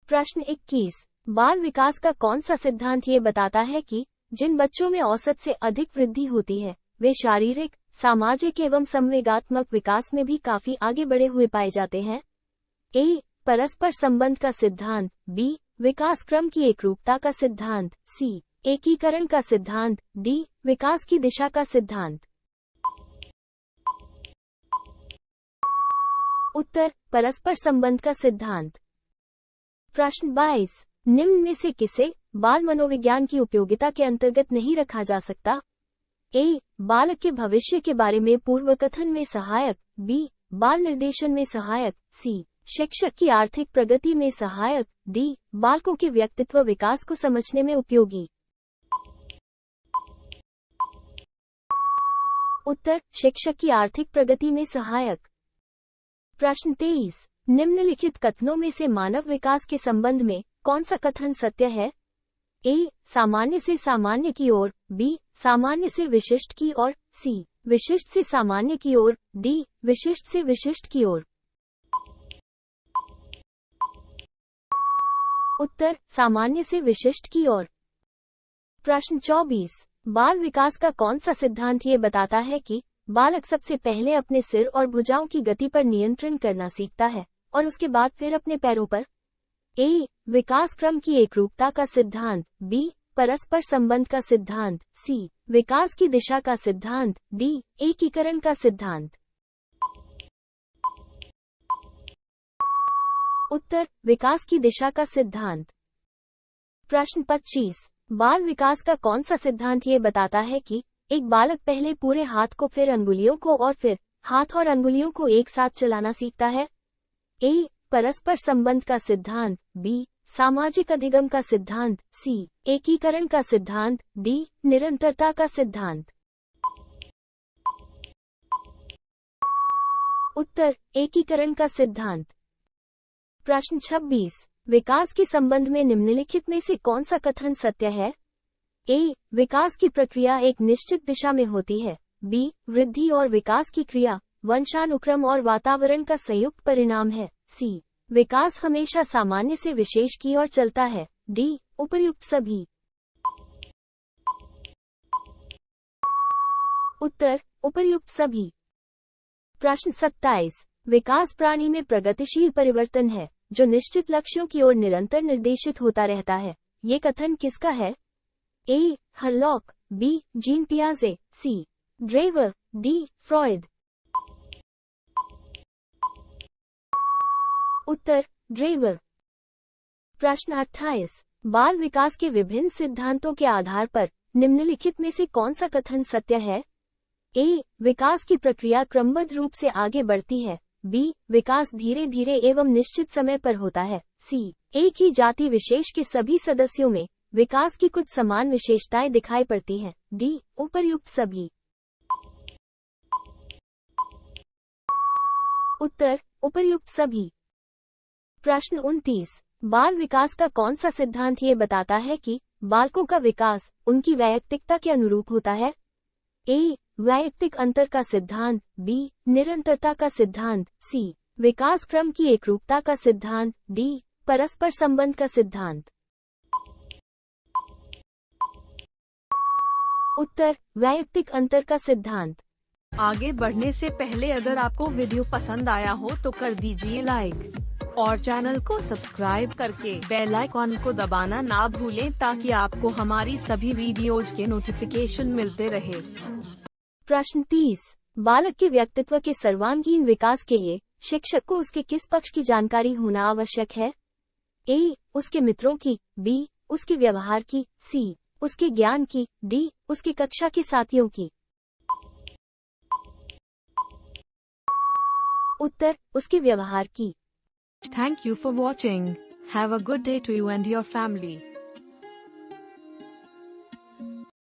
प्रश्न 21। बाल विकास का कौन सा सिद्धांत ये बताता है कि जिन बच्चों में औसत से अधिक वृद्धि होती है वे शारीरिक, सामाजिक एवं संवेगात्मक विकास में भी काफी आगे बढ़े हुए पाए जाते हैं? ए. परस्पर संबंध का सिद्धांत। बी. विकास क्रम की एकरूपता का सिद्धांत। सी. एकीकरण का सिद्धांत। डी. विकास की दिशा का सिद्धांत। उत्तर परस्पर संबंध का सिद्धांत। प्रश्न 22। निम्न में से किसे बाल मनोविज्ञान की उपयोगिता के अंतर्गत नहीं रखा जा सकता? ए. बालक के भविष्य के बारे में पूर्वकथन में सहायक। बी. बाल निर्देशन में सहायक। सी. शिक्षक की आर्थिक प्रगति में सहायक। डी. बालकों के व्यक्तित्व विकास को समझने में उपयोगी। उत्तर शिक्षक की आर्थिक प्रगति में सहायक। प्रश्न 23। निम्नलिखित कथनों में से मानव विकास के संबंध में कौन सा कथन सत्य है? ए. सामान्य से सामान्य की ओर। बी. सामान्य से विशिष्ट की ओर। सी. विशिष्ट से सामान्य की ओर। डी. विशिष्ट से विशिष्ट की ओर। उत्तर सामान्य से विशिष्ट की ओर। प्रश्न 24। बाल विकास का कौन सा सिद्धांत ये बताता है कि बालक सबसे पहले अपने सिर और भुजाओं की गति पर नियंत्रण करना सीखता है और उसके बाद फिर अपने पैरों पर? ए. विकास क्रम की एकरूपता का सिद्धांत। बी. परस्पर संबंध का सिद्धांत। सी. विकास की दिशा का सिद्धांत। डी. एकीकरण का सिद्धांत। उत्तर विकास की दिशा का सिद्धांत। प्रश्न 25। बाल विकास का कौन सा सिद्धांत ये बताता है कि एक बालक पहले पूरे हाथ को फिर अंगुलियों को और फिर हाथ और अंगुलियों को एक साथ चलाना सीखता है? ए. परस्पर संबंध का सिद्धांत। बी. सामाजिक अधिगम का सिद्धांत। सी. एकीकरण का सिद्धांत। डी. निरंतरता का सिद्धांत। उत्तर एकीकरण का सिद्धांत। प्रश्न 26। विकास के संबंध में निम्नलिखित में से कौन सा कथन सत्य है? ए. विकास की प्रक्रिया एक निश्चित दिशा में होती है। बी. वृद्धि और विकास की क्रिया वंशानुक्रम और वातावरण का संयुक्त परिणाम है। सी. विकास हमेशा सामान्य से विशेष की ओर चलता है। डी. उपर्युक्त सभी। उत्तर उपर्युक्त सभी। प्रश्न 27। विकास प्राणी में प्रगतिशील परिवर्तन है जो निश्चित लक्ष्यों की ओर निरंतर निर्देशित होता रहता है। ये कथन किसका है? ए. हरलॉक। बी. जीन पियाजे। सी. ड्रेवर। डी. फ्रॉयड। उत्तर ड्रेवर। प्रश्न 28। बाल विकास के विभिन्न सिद्धांतों के आधार पर निम्नलिखित में से कौन सा कथन सत्य है? ए. विकास की प्रक्रिया क्रमबद्ध रूप से आगे बढ़ती है। बी. विकास धीरे धीरे एवं निश्चित समय पर होता है। सी. एक ही जाति विशेष के सभी सदस्यों में विकास की कुछ समान विशेषताएं दिखाई पड़ती हैं। डी. उपर्युक्त सभी। उत्तर उपर्युक्त सभी। प्रश्न 29। बाल विकास का कौन सा सिद्धांत ये बताता है कि बालकों का विकास उनकी वैयक्तिकता के अनुरूप होता है? ए. वैयक्तिक अंतर का सिद्धांत। बी. निरंतरता का सिद्धांत। सी. विकास क्रम की एकरूपता का सिद्धांत। डी. परस्पर संबंध का सिद्धांत। उत्तर वैयक्तिक अंतर का सिद्धांत। आगे बढ़ने से पहले अगर आपको वीडियो पसंद आया हो तो कर दीजिए लाइक और चैनल को सब्सक्राइब करके बेल आइकॉन को दबाना ना भूलें ताकि आपको हमारी सभी वीडियोज के नोटिफिकेशन मिलते रहे। प्रश्न 30। बालक के व्यक्तित्व के सर्वांगीण विकास के लिए शिक्षक को उसके किस पक्ष की जानकारी होना आवश्यक है? ए. उसके मित्रों की। बी. उसके व्यवहार की। सी. उसके ज्ञान की। डी. उसके कक्षा के साथियों की। उत्तर उसके व्यवहार की। Thank you for watching. Have a good day to you and your family.